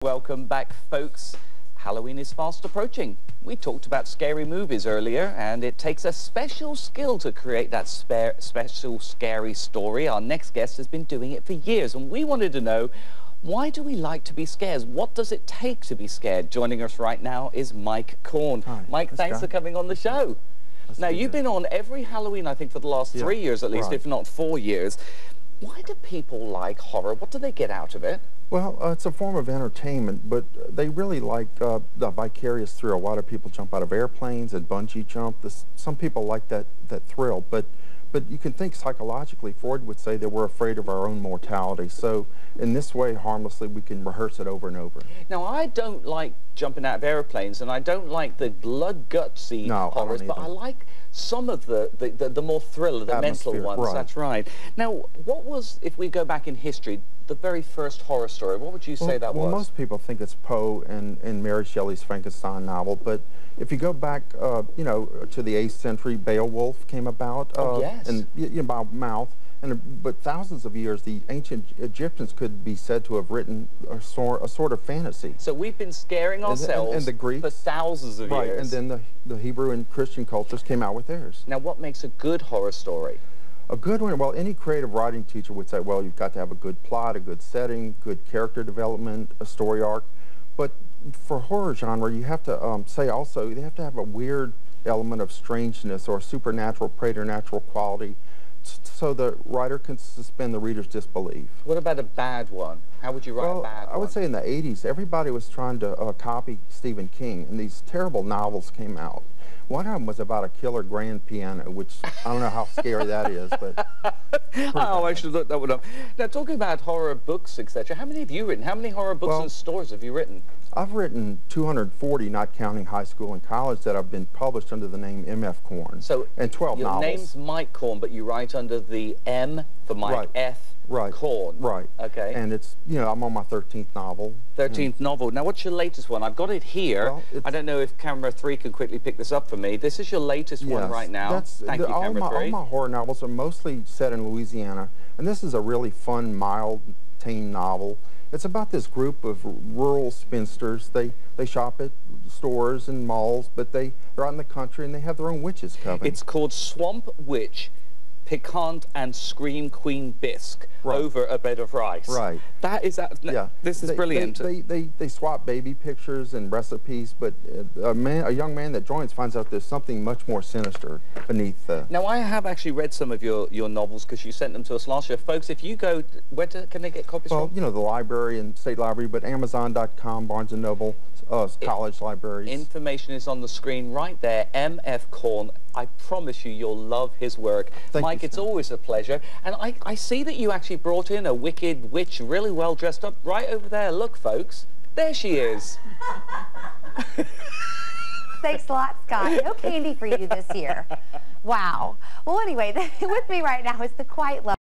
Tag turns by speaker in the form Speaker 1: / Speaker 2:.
Speaker 1: Welcome back, folks. Halloween is fast approaching. We talked about scary movies earlier, and it takes a special skill to create that special scary story. Our next guest has been doing it for years, and we wanted to know, why do we like to be scared? What does it take to be scared? Joining us right now is Mike Korn.
Speaker 2: Hi,
Speaker 1: Mike, thanks for coming on the show. Now, you've been on every Halloween, I think, for the last 3 years at least, if not 4 years. Why do people like horror? What do they get out of it?
Speaker 2: Well, it's a form of entertainment, but they really like the vicarious thrill. A lot of people jump out of airplanes and bungee jump. Some people like that thrill, but you can think psychologically. Freud would say that we're afraid of our own mortality. So in this way, harmlessly, we can rehearse it over and over.
Speaker 1: Now, I don't like jumping out of airplanes, and I don't like the blood gutsy horrors, but I like some of the more thriller, the mental ones.
Speaker 2: Right.
Speaker 1: That's right. Now, what was, if we go back in history, the very first horror story? What would you say that was?
Speaker 2: Well, most people think it's Poe and Mary Shelley's Frankenstein novel, but if you go back, you know, to the 8th century, Beowulf came about, and by mouth. But thousands of years, the ancient Egyptians could be said to have written a sort of fantasy.
Speaker 1: So we've been scaring ourselves
Speaker 2: and the Greeks,
Speaker 1: for thousands of years.
Speaker 2: And then the Hebrew and Christian cultures came out with theirs.
Speaker 1: Now, what makes a good horror story?
Speaker 2: A good one, well, any creative writing teacher would say, well, you've got to have a good plot, a good setting, good character development, a story arc. But for horror genre, you have to say also, you have to have a weird element of strangeness or supernatural, preternatural quality, so the writer can suspend the reader's disbelief.
Speaker 1: What about a bad one? How would you write a bad one?
Speaker 2: I would say in the 80s, everybody was trying to copy Stephen King, and these terrible novels came out. One of them was about a killer grand piano, which I don't know how scary that is, but...
Speaker 1: Oh, I should look that one up. Now, talking about horror books, etc., how many have you written? How many horror books and stories have you written?
Speaker 2: I've written 240, not counting high school and college, that have been published under the name M.F. Korn. So, and 12 novels.
Speaker 1: Your name's Mike Korn, but you write under the M for Mike, F Korn.
Speaker 2: Right.
Speaker 1: Okay.
Speaker 2: And it's, you know, I'm on my 13th novel.
Speaker 1: 13th novel. Now, what's your latest one? I've got it here. Well, I don't know if camera 3 can quickly pick this up for me. This is your latest one right now. Thank you, camera 3.
Speaker 2: All my horror novels are mostly set in Louisiana, and this is a really fun, mild, tame novel. It's about this group of rural spinsters. They shop at stores and malls, but they're out in the country and they have their own witches coven.
Speaker 1: It's called Swamp Witch, Piquant and Scream Queen Bisque over a bed of rice.
Speaker 2: Right.
Speaker 1: That is this is brilliant.
Speaker 2: They swap baby pictures and recipes, but a young man that joins finds out there's something much more sinister beneath.
Speaker 1: Now, I have actually read some of your novels because you sent them to us last year. Folks, if you go, can they get copies from?
Speaker 2: Well, you know, the library and state library, but Amazon.com, Barnes & Noble, college libraries.
Speaker 1: Information is on the screen right there. M.F. Korn. I promise you, you'll love his work. Mike, it's always a pleasure. And I see that you actually brought in a wicked witch, really well dressed up, right over there. Look, folks. There she is.
Speaker 3: Thanks a lot, Scott. No candy for you this year. Wow. Well, anyway, with me right now is the Quiet Love.